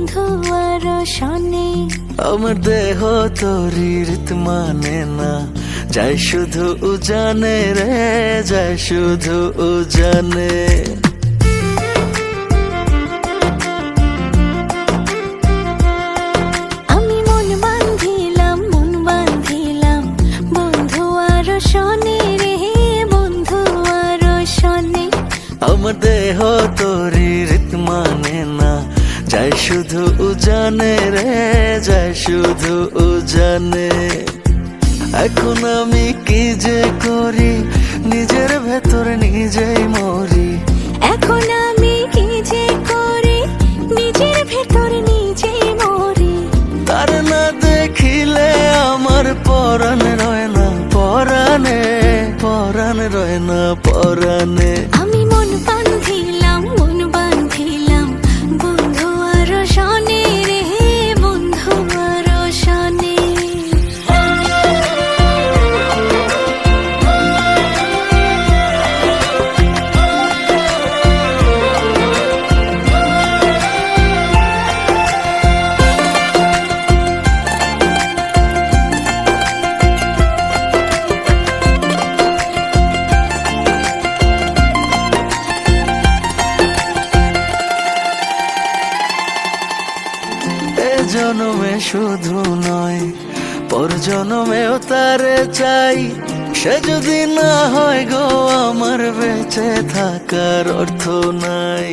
বন্ধু আর শনি। আমার দেহ তোরি রীত মানে না, যাই শুধু উজানে রে, যাই শুধু উজানে। আমি মন বাঁধিলাম বন্ধু আর শনি রে, বন্ধু আর শনি। আমার দেহ তোরি রীত মানে না, যাই শুধু উজানে রে, যাই শুধু উজানে। এখন আমি কি যে করি, নিজের ভেতর নিজেই মরি। এখন আমি কি যে করি, নিজের ভেতর নিজেই মরি। তার না দেখিলে আমার পরাণ রয় না পরাণে, পরাণ রয় না পরাণে। আমি মন বাঁধিলাম বন্ধু আর শনি রে, বন্ধু আর শনি। এ জনমে শুধু নয়, পর জনমেও তারে চাই। সে যদি না হয় গো, আমার বেঁচে থাকার অর্থ নাই।